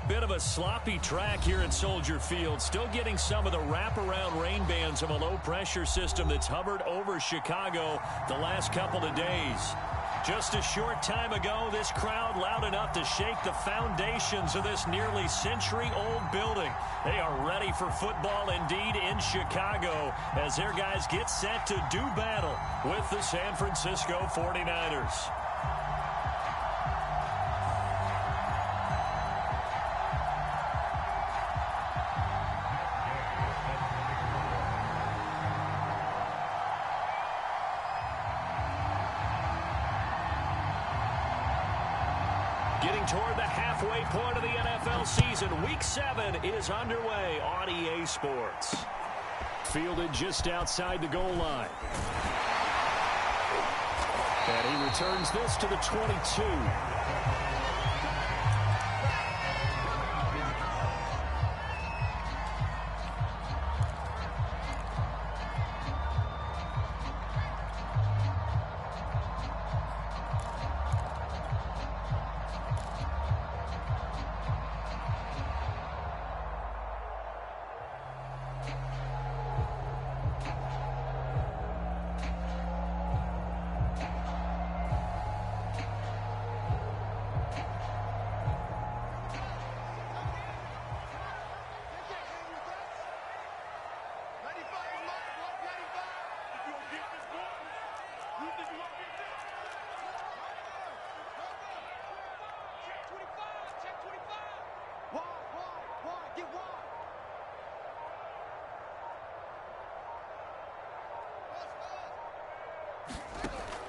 Bit of a sloppy track here at Soldier Field. Still getting some of the wraparound rain bands of a low-pressure system that's hovered over Chicago the last couple of days. Just a short time ago, this crowd loud enough to shake the foundations of this nearly century-old building. They are ready for football indeed in Chicago as their guys get set to do battle with the San Francisco 49ers. Getting toward the halfway point of the NFL season, Week 7 is underway on EA Sports. Fielded just outside the goal line. And he returns this to the 22.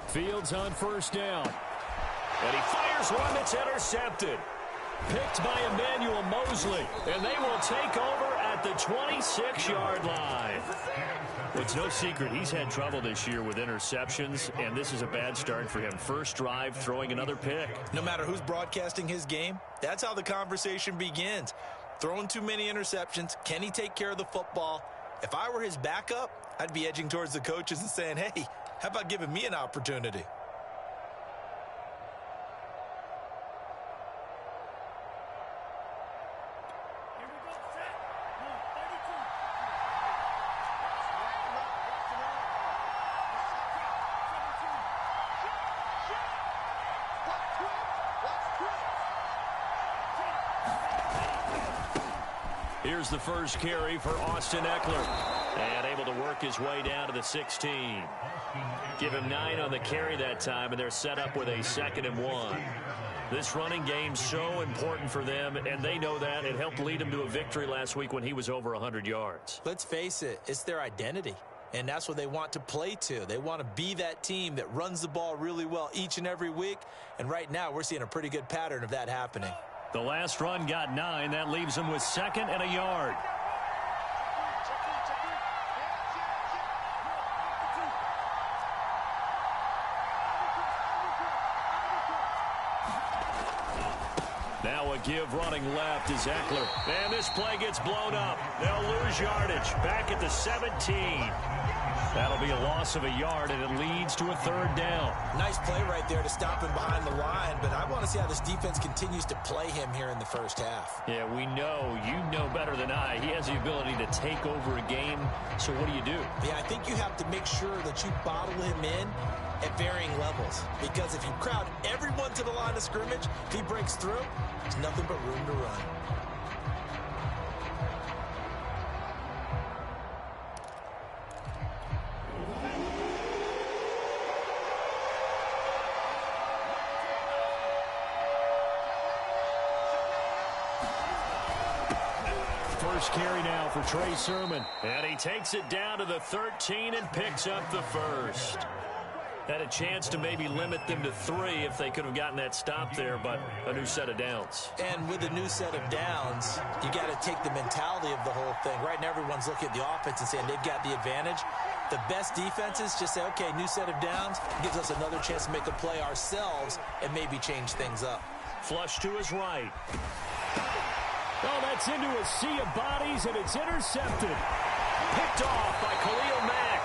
Fields on first down. And he fires one that's intercepted. Picked by Emmanuel Mosley. And they will take over at the 26-yard line. Well, it's no secret he's had trouble this year with interceptions, and this is a bad start for him. First drive, throwing another pick. No matter who's broadcasting his game, that's how the conversation begins. Throwing too many interceptions. Can he take care of the football? If I were his backup, I'd be edging towards the coaches and saying, hey, how about giving me an opportunity? Here's the first carry for Austin Eckler. And able to work his way down to the 16. Give him 9 on the carry that time, and they're set up with a 2nd and 1. This running game's so important for them, and they know that. It helped lead them to a victory last week when he was over 100 yards. Let's face it, it's their identity, and that's what they want to play to. They want to be that team that runs the ball really well each and every week, and right now we're seeing a pretty good pattern of that happening. The last run got 9. That leaves them with 2nd and a yard. Now a give running left is Eckler. And this play gets blown up. They'll lose yardage. Back at the 17. That'll be a loss of a yard, and it leads to a 3rd down. Nice play right there to stop him behind the line, but I want to see how this defense continues to play him here in the first half. Yeah, we know. You know better than I. He has the ability to take over a game, so what do you do? Yeah, I think you have to make sure that you bottle him in at varying levels, because if you crowd everyone to the line of scrimmage, if he breaks through, there's nothing but room to run. First carry now for Trey Sermon. And he takes it down to the 13 and picks up the first. Had a chance to maybe limit them to 3 if they could have gotten that stop there, but a new set of downs. And with a new set of downs, you got to take the mentality of the whole thing. Right now, everyone's looking at the offense and saying they've got the advantage. The best defenses just say, okay, new set of downs, gives us another chance to make a play ourselves and maybe change things up. Flush to his right. Oh, that's into a sea of bodies, and it's intercepted. Picked off by Khalil Mack.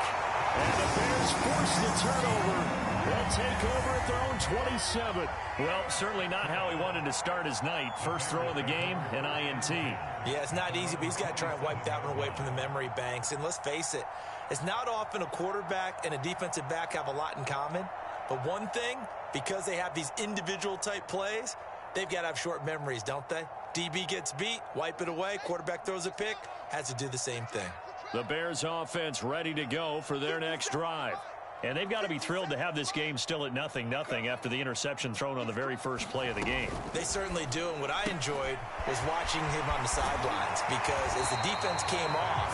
And the Bears force the turnover They'll take over at their own 27. Well, certainly not how he wanted to start his night. First throw of the game, an INT. Yeah, it's not easy, but he's got to try and wipe that one away from the memory banks. And let's face it, it's not often a quarterback and a defensive back have a lot in common. But one thing, because they have these individual type plays, they've got to have short memories, don't they? DB gets beat, wipe it away, quarterback throws a pick, has to do the same thing. The Bears offense ready to go for their next drive. And they've got to be thrilled to have this game still at 0-0 after the interception thrown on the very first play of the game. They certainly do, and what I enjoyed was watching him on the sidelines, because as the defense came off,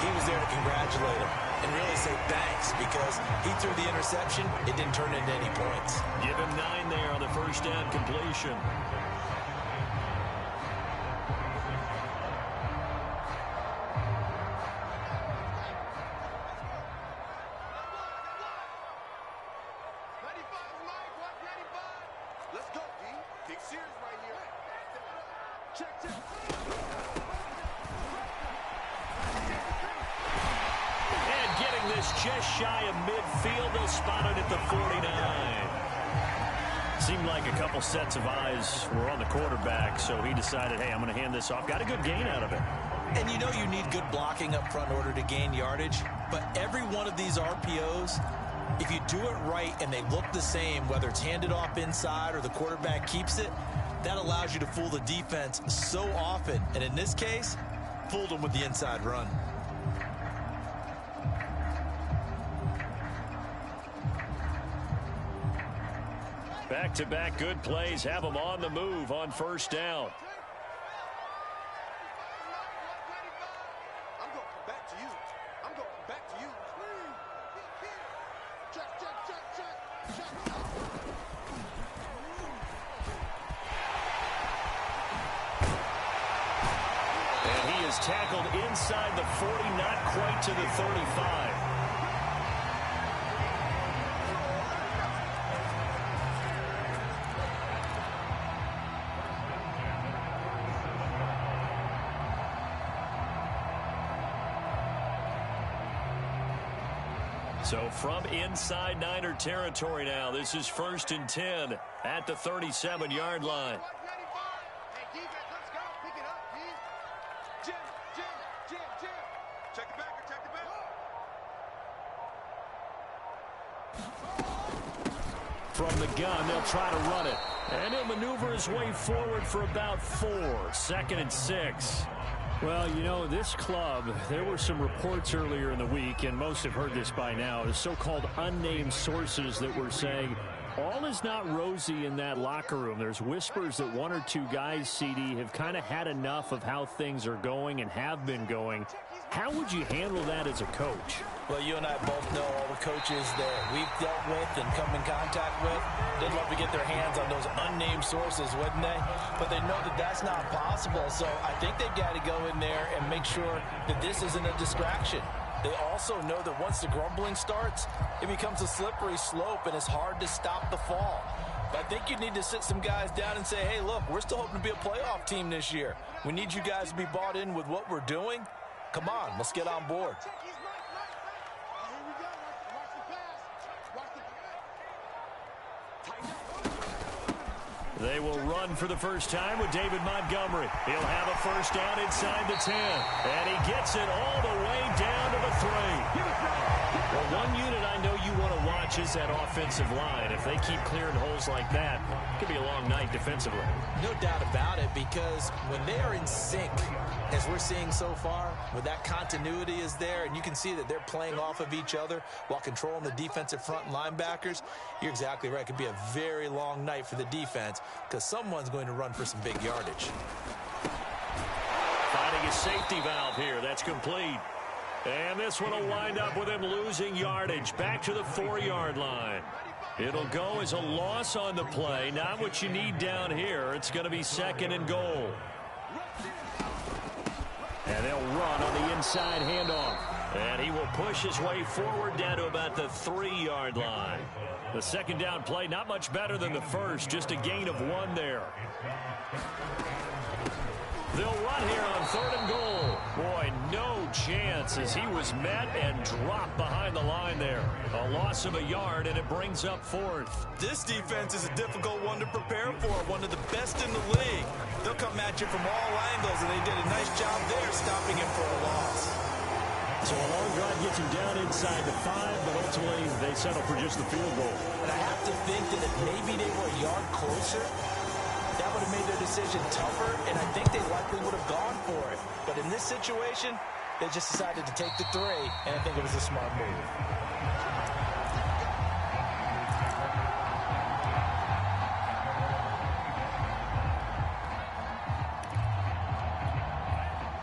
he was there to congratulate him and really say thanks, because he threw the interception. It didn't turn into any points. Give him 9 there on the first down completion. Just shy of midfield. They'll spot it at the 49. Seemed like a couple sets of eyes were on the quarterback, so he decided, hey, I'm going to hand this off. Got a good gain out of it. And you know you need good blocking up front in order to gain yardage, but every one of these RPOs, if you do it right and they look the same, whether it's handed off inside or the quarterback keeps it, that allows you to fool the defense so often. And in this case, fooled them with the inside run. Back-to-back good plays have them on the move on first down. I'm going back to you. I'm going back to you. Check. And he is tackled inside the 40, not quite to the 35. So from inside Niner territory now, this is 1st and 10 at the 37-yard line. Hey, defense, let's go. Pick it up, Jim. Check the back. From the gun, they'll try to run it. And he'll maneuver his way forward for about 4. 2nd and 6. Well, you know, this club, there were some reports earlier in the week, and most have heard this by now, the so-called unnamed sources that were saying all is not rosy in that locker room. There's whispers that 1 or 2 guys, CD, have kind of had enough of how things are going and have been going. How would you handle that as a coach? Well, you and I both know all the coaches that we've dealt with and come in contact with. They'd love to get their hands on those unnamed sources, wouldn't they? But they know that that's not possible. So I think they've got to go in there and make sure that this isn't a distraction. They also know that once the grumbling starts, it becomes a slippery slope and it's hard to stop the fall. But I think you need to sit some guys down and say, hey, look, we're still hoping to be a playoff team this year. We need you guys to be bought in with what we're doing. Come on, let's get on board. They will run for the first time with David Montgomery. He'll have a first down inside the 10. And he gets it all the way down to the 3. Well, one unit I know you want to watch is that offensive line. If they keep clearing holes like that, it could be a long night defensively. No doubt about it, because when they are in sync, as we're seeing so far, when that continuity is there and you can see that they're playing off of each other while controlling the defensive front linebackers, you're exactly right. It could be a very long night for the defense because someone's going to run for some big yardage. Finding a safety valve here. That's complete. And this one will wind up with him losing yardage back to the 4-yard line. It'll go as a loss on the play. Not what you need down here. It's going to be 2nd and goal. And they'll run on the inside handoff. And he will push his way forward down to about the 3-yard line. The second down play, not much better than the first. Just a gain of 1 there. They'll run here on 3rd and goal. Boy, no chance as he was met and dropped behind the line there. A loss of a yard, and it brings up fourth. This defense is a difficult one to prepare for, one of the best in the league. They'll come at you from all angles, and they did a nice job there stopping him for a loss. So a long drive gets him down inside the 5, but ultimately they settle for just the field goal. And I have to think that if maybe they were a yard closer, that would have made their decision tougher, and I think they likely would have gone for it. But in this situation, they just decided to take the 3, and I think it was a smart move.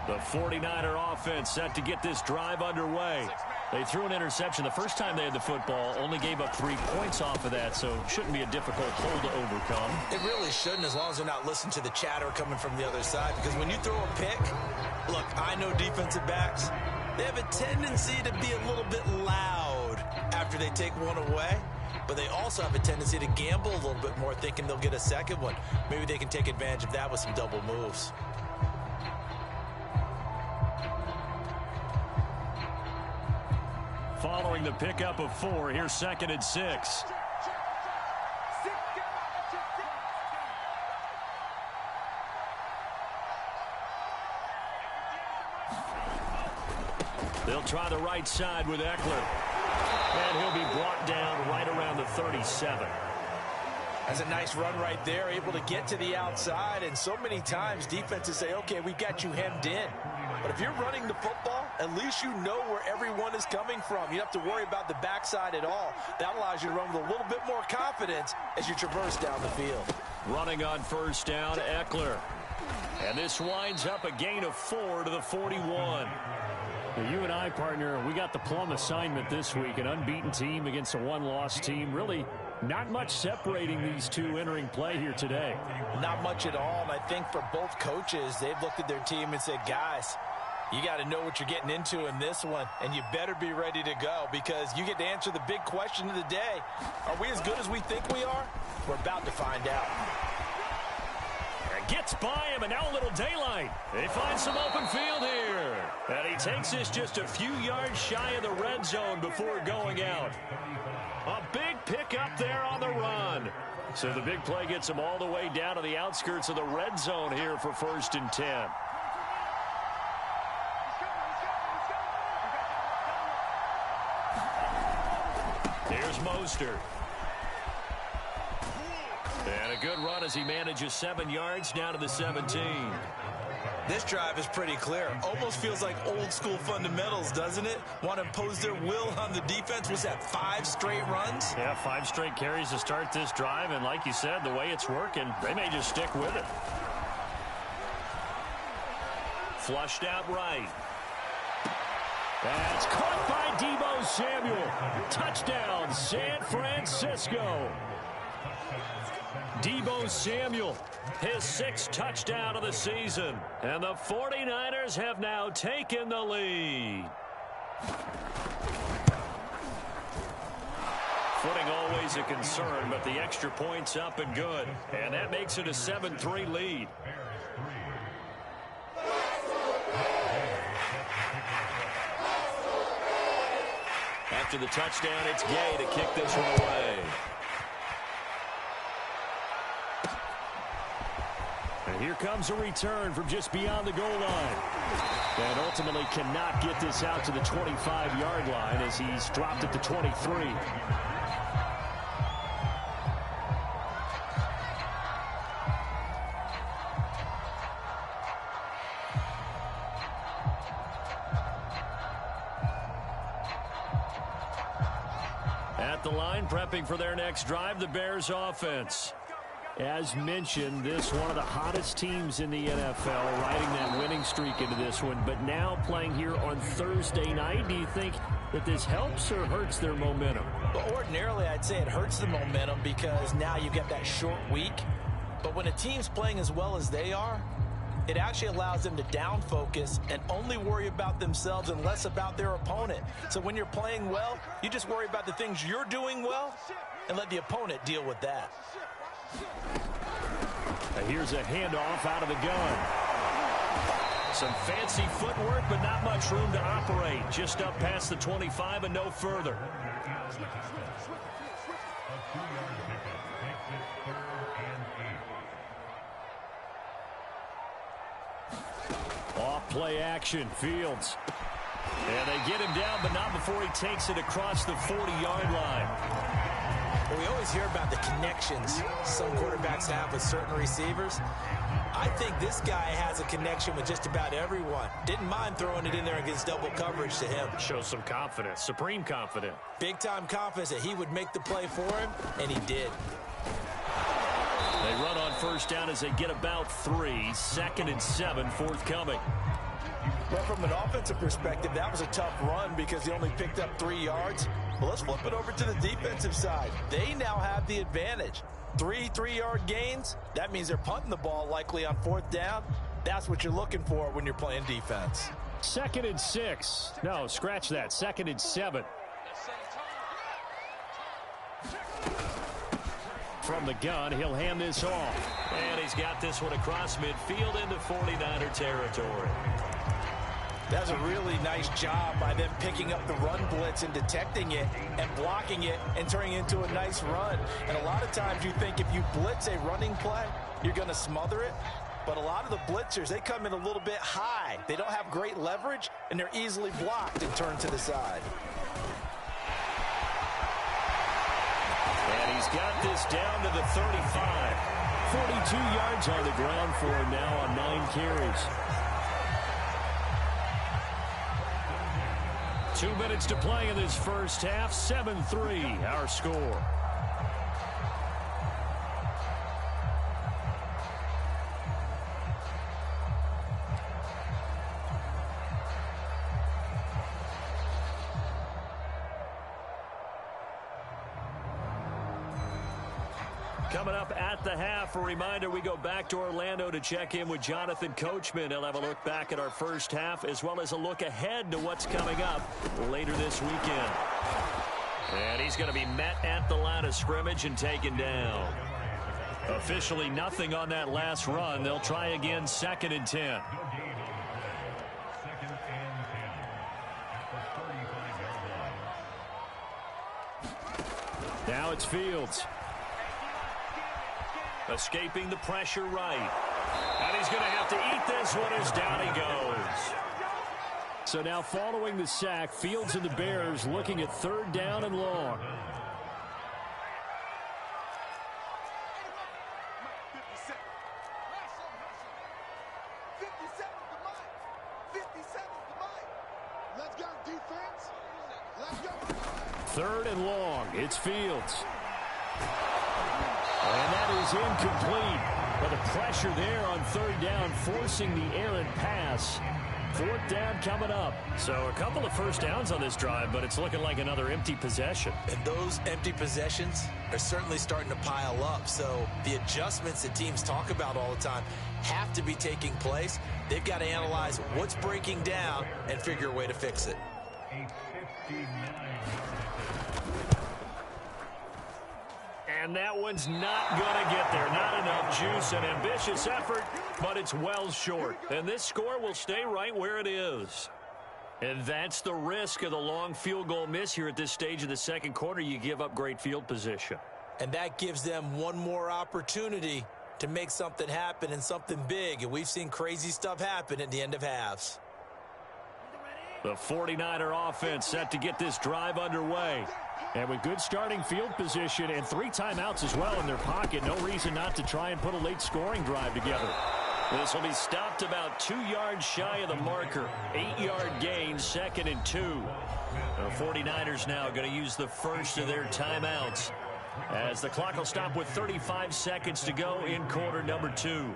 The 49er offense set to get this drive underway. They threw an interception the first time they had the football, only gave up 3 points off of that, so it shouldn't be a difficult hole to overcome. It really shouldn't, as long as they're not listening to the chatter coming from the other side, because when you throw a pick, look, I know defensive backs, they have a tendency to be a little bit loud after they take one away, but they also have a tendency to gamble a little bit more, thinking they'll get a second one. Maybe they can take advantage of that with some double moves. Following the pickup of 4, here's 2nd and 6. They'll try the right side with Eckler. And he'll be brought down right around the 37. That's a nice run right there, able to get to the outside, and so many times defenses say, okay, we've got you hemmed in. But if you're running the football, at least you know where everyone is coming from. You don't have to worry about the backside at all. That allows you to run with a little bit more confidence as you traverse down the field. Running on first down, Eckler. And this winds up a gain of 4 to the 41. Well, you and I, partner, we got the plum assignment this week. An unbeaten team against a one-loss team. Really not much separating these two entering play here today. Not much at all, and I think for both coaches, they've looked at their team and said, guys, you got to know what you're getting into in this one, and you better be ready to go because you get to answer the big question of the day. Are we as good as we think we are? We're about to find out. Gets by him, and now a little daylight. They find some open field here. And he takes this just a few yards shy of the red zone before going out. A big pickup there on the run. So the big play gets him all the way down to the outskirts of the red zone here for 1st and 10. Here's Mostert. And a good run as he manages 7 yards down to the 17. This drive is pretty clear. Almost feels like old school fundamentals, doesn't it? Want to impose their will on the defense. Was that 5 straight runs? Yeah, 5 straight carries to start this drive. And like you said, the way it's working, they may just stick with it. Flushed out right. That's caught by Deebo Samuel. Touchdown, San Francisco. Deebo Samuel, his 6th touchdown of the season. And the 49ers have now taken the lead. Footing always a concern, but the extra point's up and good. And that makes it a 7-3 lead. After the touchdown, it's Gay to kick this one away. And here comes a return from just beyond the goal line. And ultimately cannot get this out to the 25-yard line as he's dropped at the 23. At the line, prepping for their next drive, the Bears offense. As mentioned, this one of the hottest teams in the NFL, riding that winning streak into this one, but now playing here on Thursday night. Do you think that this helps or hurts their momentum? Well, ordinarily, I'd say it hurts the momentum because now you get that short week. But when a team's playing as well as they are, it actually allows them to down focus and only worry about themselves and less about their opponent. So when you're playing well, you just worry about the things you're doing well and let the opponent deal with that. Here's a handoff out of the gun. Some fancy footwork, but not much room to operate. Just up past the 25 and no further. Off play action, Fields. And they get him down, but not before he takes it across the 40-yard line. Well, we always hear about the connections some quarterbacks have with certain receivers. I think this guy has a connection with just about everyone. Didn't mind throwing it in there against double coverage to him. Shows some confidence, supreme confidence. Big-time confidence that he would make the play for him, and he did. They run on first down as they get about 3. 2nd and 7 forthcoming. Well, from an offensive perspective, that was a tough run because he only picked up 3 yards. Well, let's flip it over to the defensive side. They now have the advantage. 3 3-yard gains. That means they're punting the ball likely on 4th down. That's what you're looking for when you're playing defense. 2nd and 6. No, scratch that. 2nd and 7. From the gun, he'll hand this off. And he's got this one across midfield into 49er territory. That's a really nice job by them picking up the run blitz and detecting it and blocking it and turning it into a nice run. And a lot of times you think if you blitz a running play, you're going to smother it. But a lot of the blitzers, they come in a little bit high. They don't have great leverage, and they're easily blocked and turned to the side. And he's got this down to the 35. 42 yards on the ground for him now on 9 carries. 2 minutes to play in this first half. 7-3 our score. Coming up at the half, a reminder we go back to Orlando to check in with Jonathan Coachman. He'll have a look back at our first half as well as a look ahead to what's coming up later this weekend. And he's going to be met at the line of scrimmage and taken down. Officially nothing on that last run. They'll try again 2nd and 10. Now it's Fields. Escaping the pressure right. And he's going to have to eat this one as down he goes. So now following the sack, Fields and the Bears looking at 3rd down and long. Let's go, defense. Let's go. 3rd and long. It's Fields. And that is incomplete. But the pressure there on 3rd down, forcing the errant pass. 4th down coming up. So a couple of first downs on this drive, but it's looking like another empty possession. And those empty possessions are certainly starting to pile up. So the adjustments that teams talk about all the time have to be taking place. They've got to analyze what's breaking down and figure a way to fix it. And that one's not going to get there. Not enough juice. An ambitious effort, but it's well short. And this score will stay right where it is. And that's the risk of the long field goal miss here at this stage of the second quarter. You give up great field position. And that gives them one more opportunity to make something happen and something big. And we've seen crazy stuff happen at the end of halves. The 49er offense set to get this drive underway. And with good starting field position and 3 timeouts as well in their pocket, no reason not to try and put a late scoring drive together. This will be stopped about 2 yards shy of the marker. 8-yard gain, 2nd and 2. The 49ers now going to use the first of their timeouts as the clock will stop with 35 seconds to go in quarter number 2.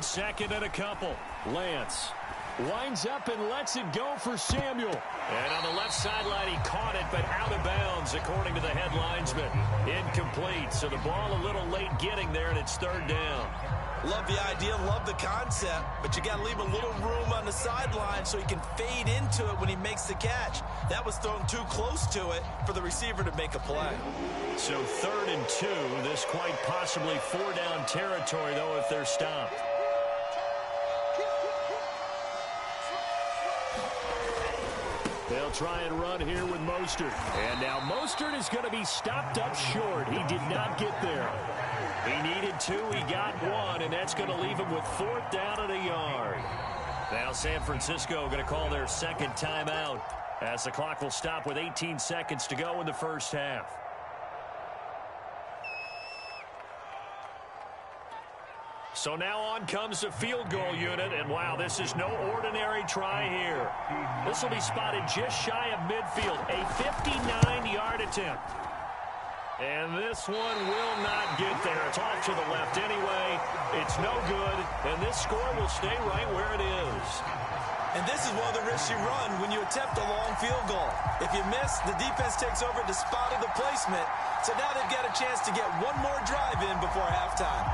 2nd and a couple. Lance winds up and lets it go for Samuel. And on the left sideline, he caught it, but out of bounds, according to the head linesman. Incomplete, so the ball a little late getting there, and it's 3rd down. Love the idea, love the concept, but you got to leave a little room on the sideline so he can fade into it when he makes the catch. That was thrown too close to it for the receiver to make a play. So 3rd and 2. This quite possibly 4-down territory, though, if they're stopped. They'll try and run here with Mostert. And now Mostert is going to be stopped up short. He did not get there. He needed 2. He got 1, and that's going to leave him with 4th down and a yard. Now San Francisco going to call their 2nd timeout as the clock will stop with 18 seconds to go in the first half. So now on comes the field goal unit, and wow, this is no ordinary try here. This will be spotted just shy of midfield, a 59-yard attempt. And this one will not get there. It's off to the left anyway. It's no good, and this score will stay right where it is. And this is one of the risks you run when you attempt a long field goal. If you miss, the defense takes over the spot of the placement. So now they've got a chance to get one more drive in before halftime.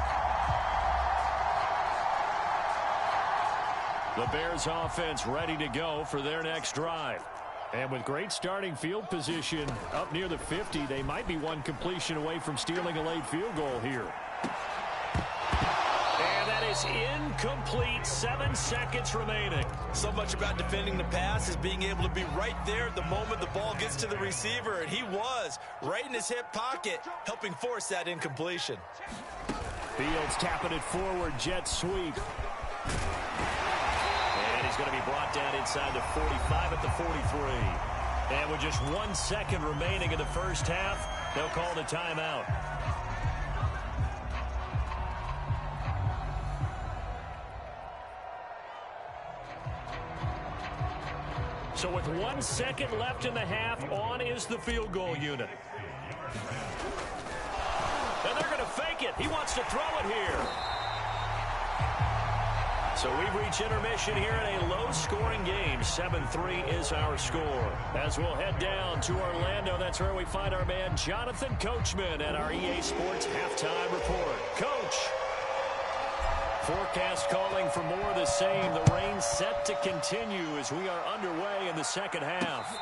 The Bears offense ready to go for their next drive. And with great starting field position up near the 50, they might be one completion away from stealing a late field goal here. And that is incomplete. 7 seconds remaining. So much about defending the pass is being able to be right there at the moment the ball gets to the receiver, and he was right in his hip pocket, helping force that incompletion. Fields tapping it forward, jet sweep. And he's going to be brought down inside the 45 at the 43. And with just 1 second remaining in the first half, they'll call the timeout. So with 1 second left in the half, on is the field goal unit. And they're going to fake it. He wants to throw it here. So we've reached intermission here in a low-scoring game. 7-3 is our score. As we'll head down to Orlando, that's where we find our man Jonathan Coachman at our EA Sports Halftime Report. Coach. Forecast calling for more of the same. The rain set to continue as we are underway in the second half.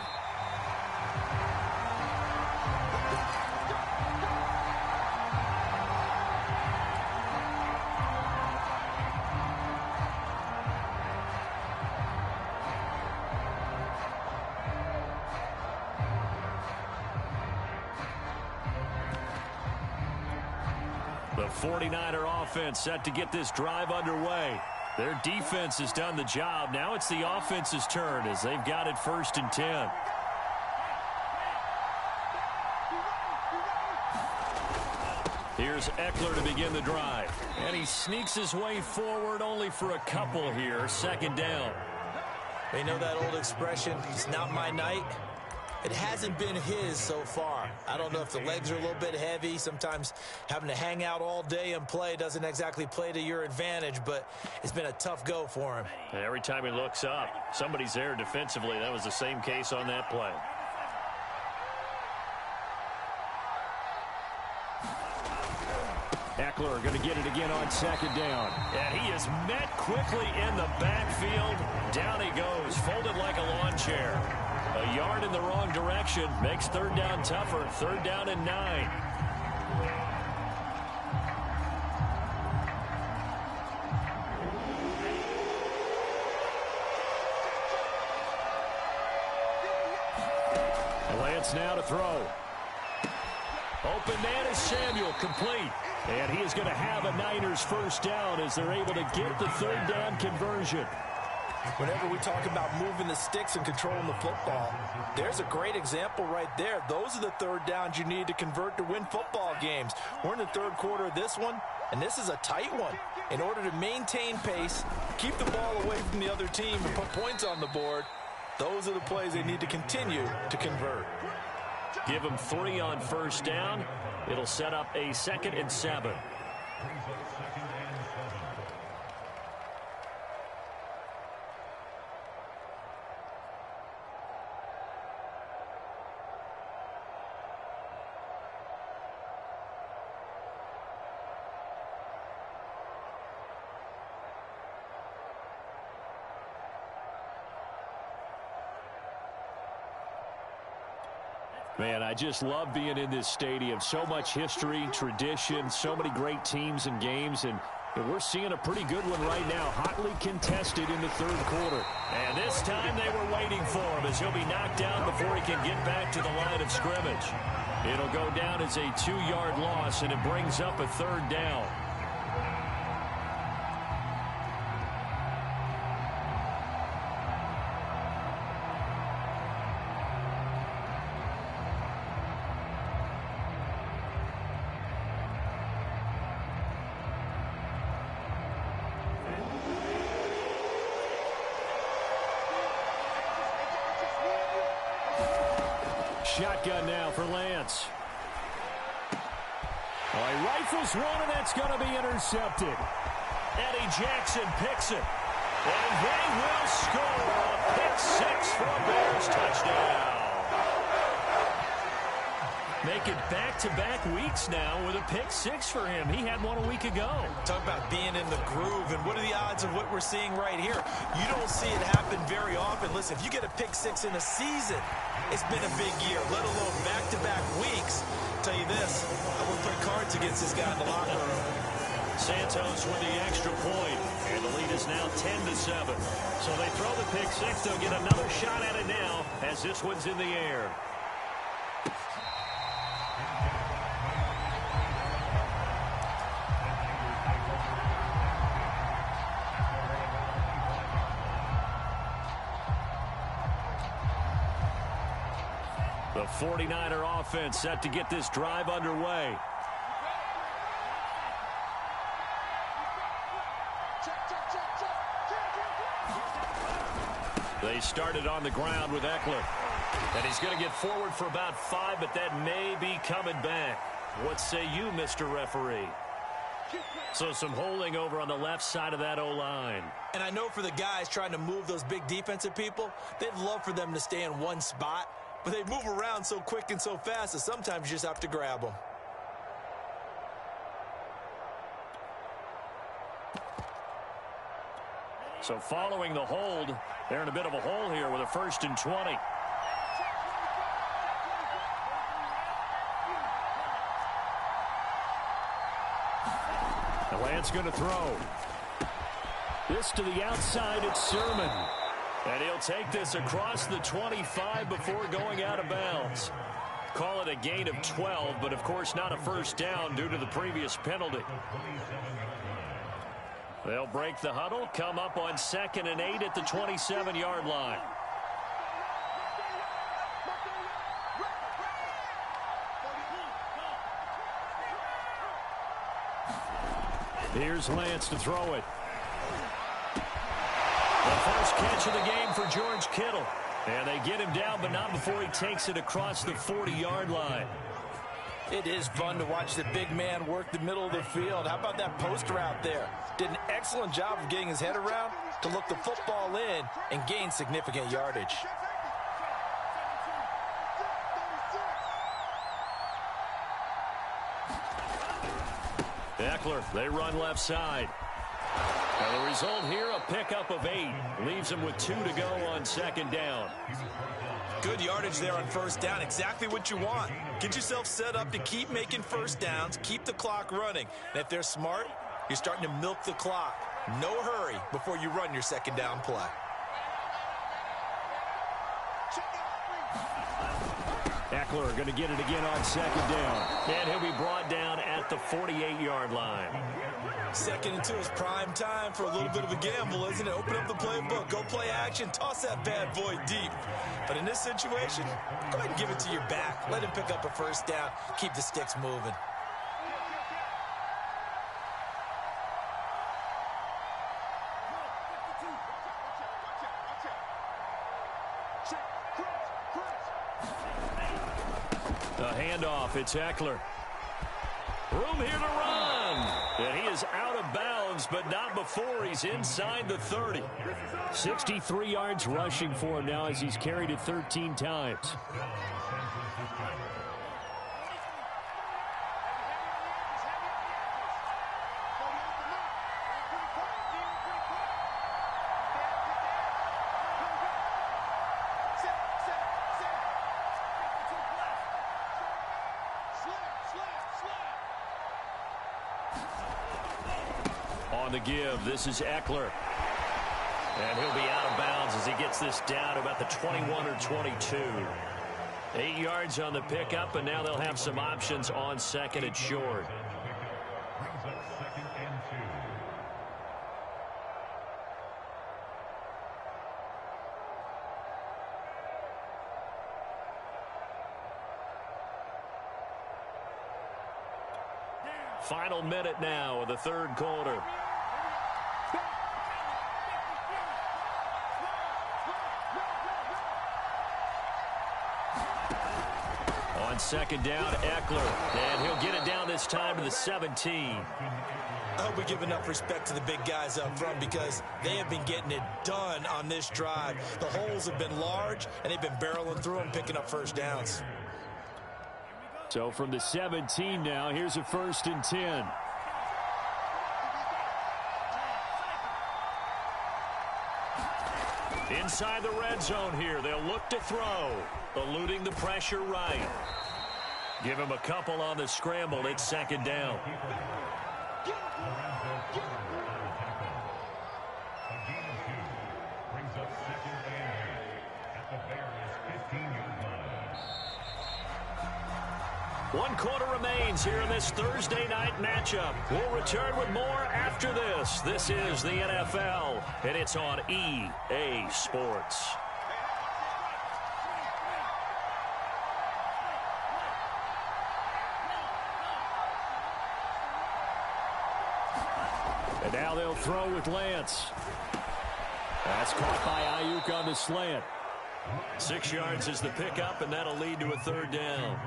The 49er offense set to get this drive underway. Their defense has done the job. Now it's the offense's turn as they've got it 1st and 10. Here's Eckler to begin the drive. And he sneaks his way forward only for a couple here. 2nd down. You know that old expression, it's not my night? It hasn't been his so far. I don't know if the legs are a little bit heavy. Sometimes having to hang out all day and play doesn't exactly play to your advantage, but it's been a tough go for him. And every time he looks up, somebody's there defensively. That was the same case on that play. Eckler going to get it again on 2nd down. And he is met quickly in the backfield. Down he goes, folded like a lawn chair. A yard in the wrong direction makes 3rd down tougher. 3rd down and 9. Lance now to throw. Open man is Samuel, complete. And he is going to have a Niners 1st down as they're able to get the 3rd down conversion. Whenever we talk about moving the sticks and controlling the football, there's a great example right there. Those are the 3rd downs you need to convert to win football games. We're in the 3rd quarter of this one, and this is a tight one. In order to maintain pace, keep the ball away from the other team, and put points on the board, those are the plays they need to continue to convert. Give them 3 on 1st down. It'll set up a 2nd and 7. Man, I just love being in this stadium. So much history, tradition, so many great teams and games, and we're seeing a pretty good one right now, hotly contested in the third quarter. And this time they were waiting for him as he'll be knocked down before he can get back to the line of scrimmage. It'll go down as a 2-yard loss, and it brings up a third down. Shotgun now for Lance. Well, he rifles one, and that's going to be intercepted. Eddie Jackson picks it. And they will score a pick-6 for a Bears touchdown. Making back-to-back weeks now with a pick-6 for him. He had one a week ago. Talk about being in the groove, and what are the odds of what we're seeing right here? You don't see it happen very often. Listen, if you get a pick-6 in a season, it's been a big year, let alone back-to-back weeks. I'll tell you this, I would play cards against this guy in the locker room. Santos with the extra point, and the lead is now 10-7. So they throw the pick-6. They'll get another shot at it now as this one's in the air. The 49er offense set to get this drive underway. They started on the ground with Eckler. And he's going to get forward for about 5, but that may be coming back. What say you, Mr. Referee? So some holding over on the left side of that O-line. And I know for the guys trying to move those big defensive people, they'd love for them to stay in one spot. But they move around so quick and so fast that sometimes you just have to grab them. So following the hold, they're in a bit of a hole here with a 1st and 20. The Lance going to throw. This to the outside, it's Sermon. And he'll take this across the 25 before going out of bounds. Call it a gain of 12, but of course not a first down due to the previous penalty. They'll break the huddle, come up on 2nd and 8 at the 27-yard line. Here's Lance to throw it. The first catch of the game for George Kittle. And they get him down, but not before he takes it across the 40-yard line. It is fun to watch the big man work the middle of the field. How about that post route there? Did an excellent job of getting his head around to look the football in and gain significant yardage. Eckler, they run left side. Now the result here, a pickup of 8. Leaves them with 2 to go on 2nd down. Good yardage there on 1st down. Exactly what you want. Get yourself set up to keep making 1st downs, keep the clock running. And if they're smart, you're starting to milk the clock. No hurry before you run your 2nd down play. Eckler going to get it again on 2nd down. And he'll be brought down at the 48-yard line. 2nd and 2 is prime time for a little bit of a gamble, isn't it? Open up the playbook, go play action, toss that bad boy deep. But in this situation, go ahead and give it to your back. Let him pick up a 1st down, keep the sticks moving. The handoff, it's Eckler. Room here to run. And he is out of bounds, but not before he's inside the 30. 63 yards rushing for him now as he's carried it 13 times. on the give. This is Eckler. And he'll be out of bounds as he gets this down to about the 21 or 22. 8 yards on the pickup, and now they'll have some options on second and short. Final minute now of the third quarter. On second down, Eckler. And he'll get it down this time to the 17. I hope we give enough respect to the big guys up front because they have been getting it done on this drive. The holes have been large, and they've been barreling through them, picking up first downs. So from the 17 now, here's a 1st and 10. Inside the red zone here. They'll look to throw. Eluding the pressure right. Give him a couple on the scramble. It's second down. One quarter remains here in this Thursday night matchup. We'll return with more after this. This is the NFL, and it's on EA Sports. And now they'll throw with Lance. That's caught by Ayuk on the slant. 6 yards is the pickup, and that'll lead to a third down.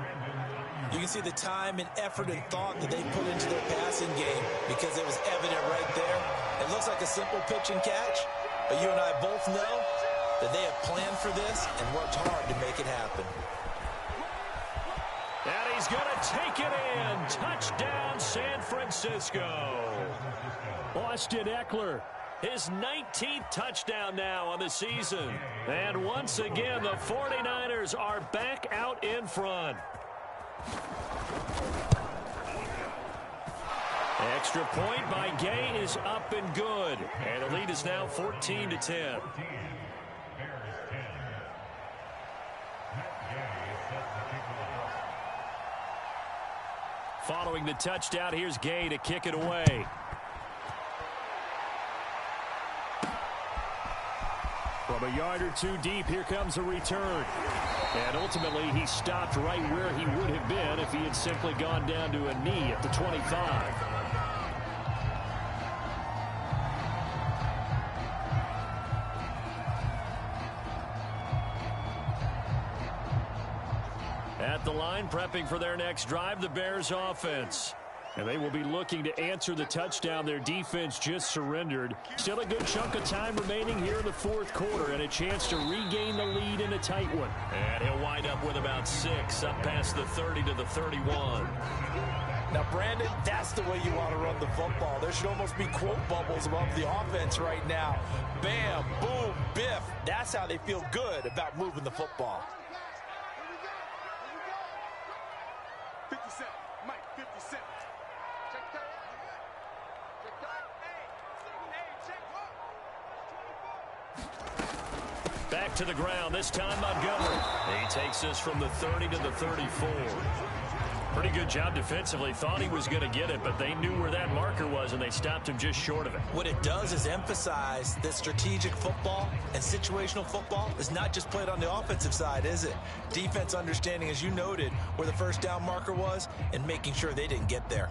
You can see the time and effort and thought that they put into their passing game because it was evident right there. It looks like a simple pitch and catch, but you and I both know that they have planned for this and worked hard to make it happen. And he's going to take it in. Touchdown, San Francisco. Austin Eckler. His 19th touchdown now on the season. And once again, the 49ers are back out in front. Extra point by Gay is up and good. And the lead is now 14-10. Following the touchdown, here's Gay to kick it away. From a yard or two deep, here comes a return. And ultimately, he stopped right where he would have been if he had simply gone down to a knee at the 25. At the line, prepping for their next drive, the Bears offense. And they will be looking to answer the touchdown their defense just surrendered. Still a good chunk of time remaining here in the fourth quarter and a chance to regain the lead in a tight one. And he'll wind up with about 6 up past the 30 to the 31. Now, Brandon, that's the way you want to run the football. There should almost be quote bubbles above the offense right now. Bam, boom, biff. That's how they feel good about moving the football. 57, Mike, 57. Check that. Check that. Back to the ground, this time Montgomery. He takes this from the 30 to the 34. Pretty good job defensively. Thought he was going to get it, but they knew where that marker was, and they stopped him just short of it. What it does is emphasize that strategic football and situational football is not just played on the offensive side, is it? Defense understanding, as you noted, where the first down marker was and making sure they didn't get there.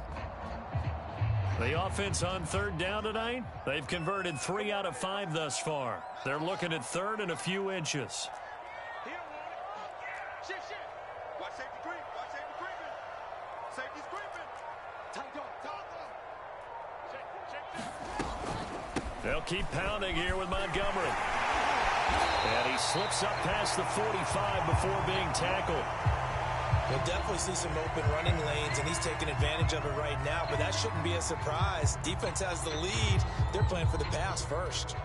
The offense on third down tonight, they've converted 3 out of 5 thus far. They're looking at third and a few inches. He don't want it. Shift. Watch safety creep. Watch safety creeping. Safety's creeping. Tight dog. Check. They'll keep pounding here with Montgomery. And he slips up past the 45 before being tackled. We'll definitely see some open running lanes, and he's taking advantage of it right now, but that shouldn't be a surprise. Defense has the lead. They're playing for the pass first.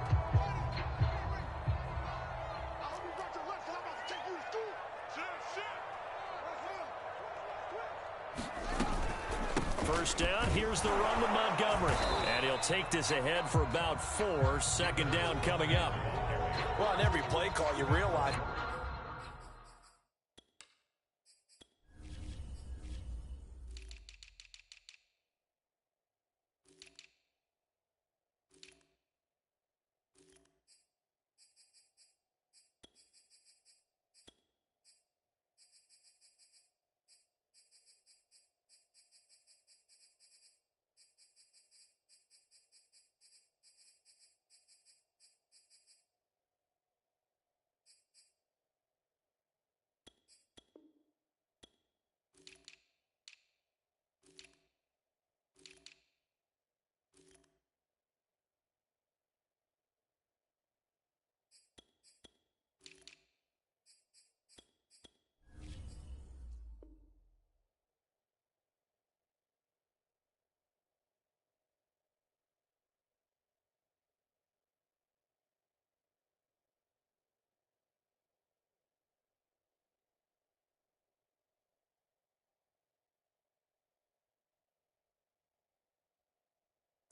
first down. Here's the run with Montgomery. And he'll take this ahead for about 4. Second down coming up. Well, on every play call, you realize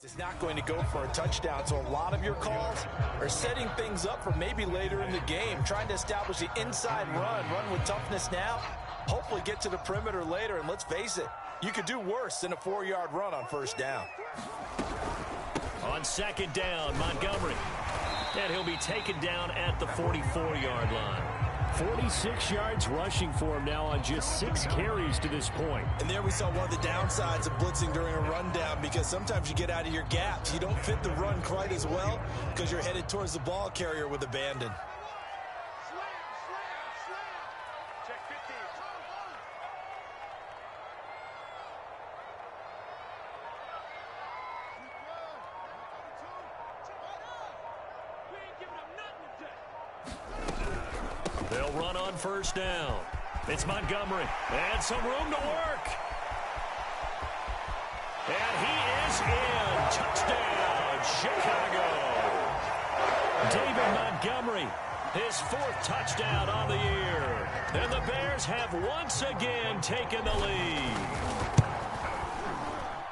is not going to go for a touchdown. So a lot of your calls are setting things up for maybe later in the game, trying to establish the inside run with toughness now, hopefully get to the perimeter later. And let's face it, you could do worse than a 4-yard run on first down. On second down, Montgomery. And he'll be taken down at the 44-yard line. 46 yards rushing for him now on just 6 carries to this point. And there we saw one of the downsides of blitzing during a rundown, because sometimes you get out of your gaps. You don't fit the run quite as well because you're headed towards the ball carrier with abandon. Check 15. We ain't giving up nothing today. They'll run on first down. It's Montgomery. And some room to work. And he is in. Touchdown, Chicago. David Montgomery, his 4th touchdown on the year. And the Bears have once again taken the lead.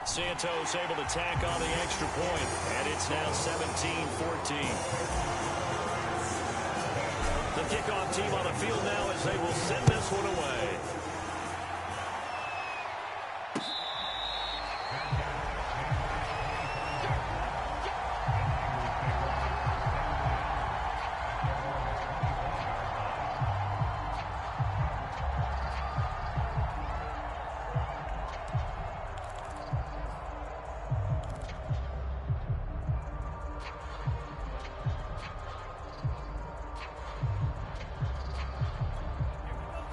Santos able to tack on the extra point. And it's now 17-14. The kickoff team on the field now as they will send this one away.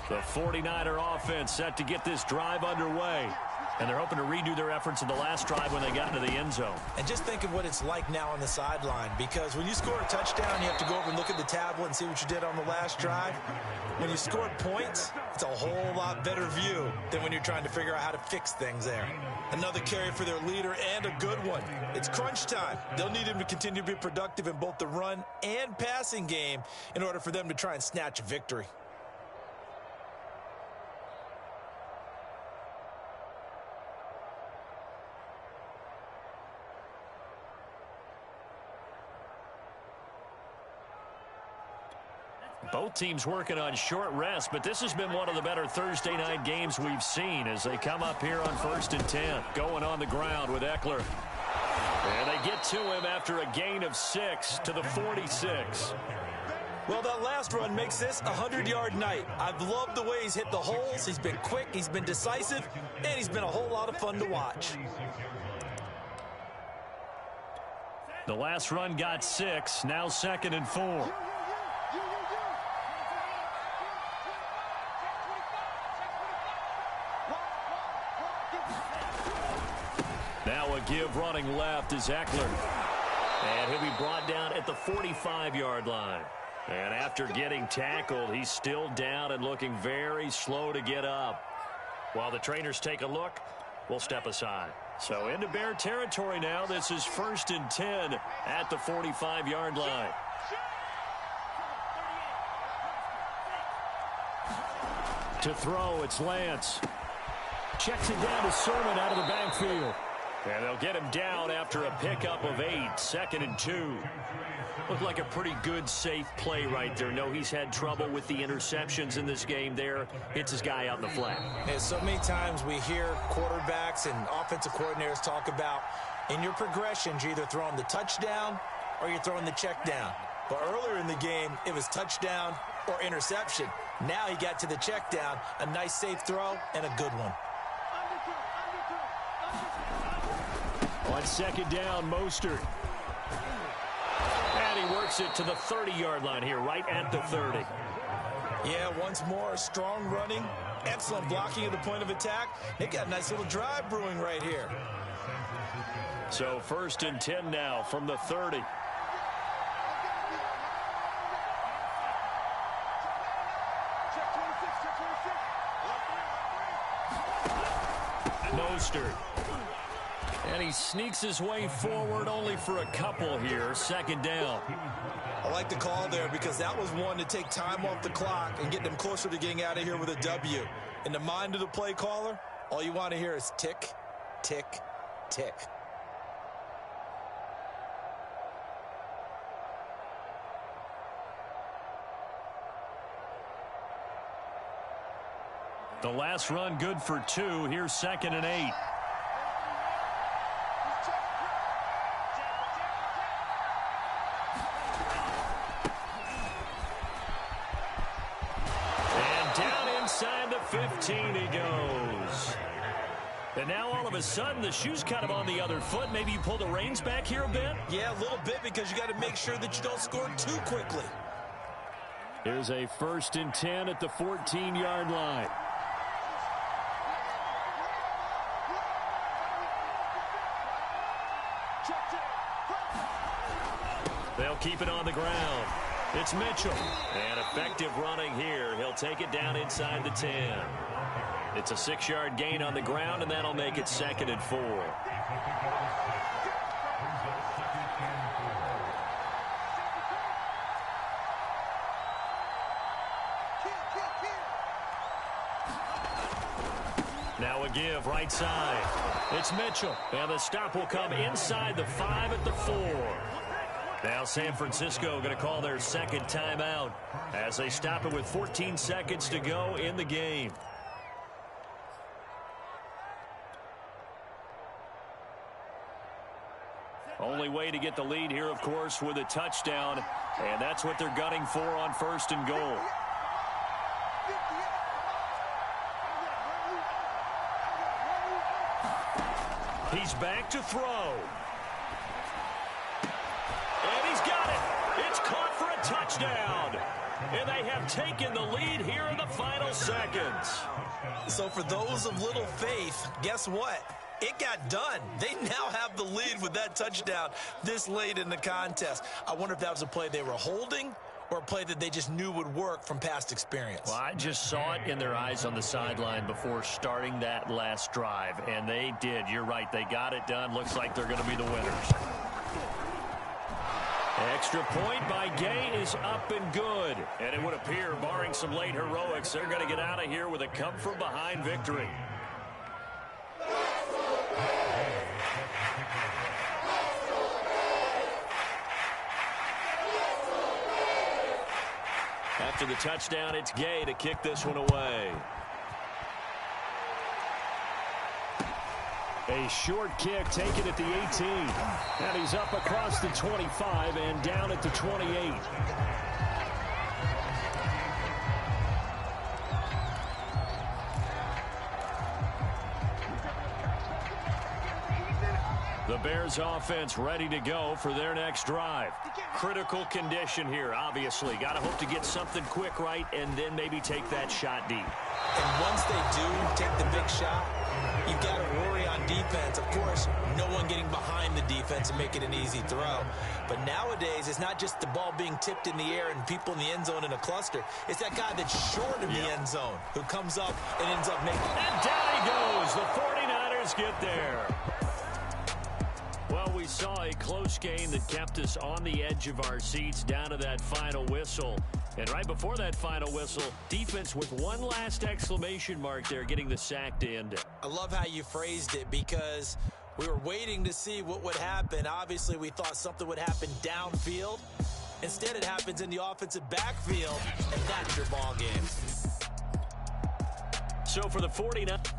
The 49er offense set to get this drive underway. And they're hoping to redo their efforts in the last drive when they got into the end zone. And just think of what it's like now on the sideline, because when you score a touchdown, you have to go over and look at the tablet and see what you did on the last drive. When you score points, it's a whole lot better view than when you're trying to figure out how to fix things there. Another carry for their leader, and a good one. It's crunch time. They'll need him to continue to be productive in both the run and passing game in order for them to try and snatch a victory. Both teams working on short rest, but this has been one of the better Thursday night games we've seen as they come up here on 1st and 10. Going on the ground with Eckler. And they get to him after a gain of 6 to the 46. Well, that last run makes this a 100-yard night. I've loved the way he's hit the holes. He's been quick, he's been decisive, and he's been a whole lot of fun to watch. The last run got 6, now 2nd and 4. Now a give running left is Eckler. And he'll be brought down at the 45-yard line. And after getting tackled, he's still down and looking very slow to get up. While the trainers take a look, we'll step aside. So into Bear territory now. This is 1st and 10 at the 45-yard line. To throw, it's Lance. Checks it down to Sermon out of the backfield. And they'll get him down after a pickup of 8, 2nd and 2. Looked like a pretty good, safe play right there. No, he's had trouble with the interceptions in this game there. Hits his guy out in the flat. And so many times we hear quarterbacks and offensive coordinators talk about in your progressions, you're either throwing the touchdown or you're throwing the check down. But earlier in the game, it was touchdown or interception. Now he got to the check down, a nice safe throw, and a good one. On 2nd down, Mostert. And he works it to the 30-yard line here, right at the 30. Yeah, once more, strong running, excellent blocking at the point of attack. They got a nice little drive brewing right here. So 1st and 10 now from the 30. Mostert. And he sneaks his way forward only for a couple here. 2nd down. I like the call there because that was one to take time off the clock and get them closer to getting out of here with a W. In the mind of the play caller, all you want to hear is tick, tick, tick. The last run good for 2. Here's 2nd and 8. And down inside the 15 he goes. And now all of a sudden the shoe's kind of on the other foot. Maybe you pull the reins back here a bit? Yeah, a little bit because you got to make sure that you don't score too quickly. Here's a 1st and 10 at the 14-yard line. They'll keep it on the ground. It's Mitchell. And effective running here. He'll take it down inside the 10. It's a 6-yard gain on the ground, and that'll make it 2nd and 4. Now a give right side. It's Mitchell. And the stop will come inside the 5 at the 4. Now San Francisco going to call their 2nd timeout as they stop it with 14 seconds to go in the game. Only way to get the lead here, of course, with a touchdown. And that's what they're gunning for on 1st and goal. He's back to throw. And he's got it. It's caught for a touchdown. And they have taken the lead here in the final seconds. So for those of little faith, guess what? It got done. They now have the lead with that touchdown this late in the contest. I wonder if that was a play they were holding or a play that they just knew would work from past experience. Well, I just saw it in their eyes on the sideline before starting that last drive, and they did. You're right. They got it done. Looks like they're going to be the winners. Extra point by Gay is up and good. And it would appear, barring some late heroics, they're going to get out of here with a come-from-behind victory. After the touchdown, it's Gay to kick this one away. A short kick taken at the 18. And he's up across the 25 and down at the 28. The Bears offense ready to go for their next drive. Critical condition here, obviously. Got to hope to get something quick right and then maybe take that shot deep. And once they do take the big shot, you've got to worry on defense. Of course, no one getting behind the defense and making an easy throw. But nowadays, it's not just the ball being tipped in the air and people in the end zone in a cluster. It's that guy that's short of the end zone who comes up and ends up making... And down he goes. The 49ers get there. Well, we saw a close game that kept us on the edge of our seats down to that final whistle. And right before that final whistle, defense with one last exclamation mark there, getting the sack to end it. I love how you phrased it because we were waiting to see what would happen. Obviously, we thought something would happen downfield. Instead, it happens in the offensive backfield, and that's your ball game. So for the 49ers.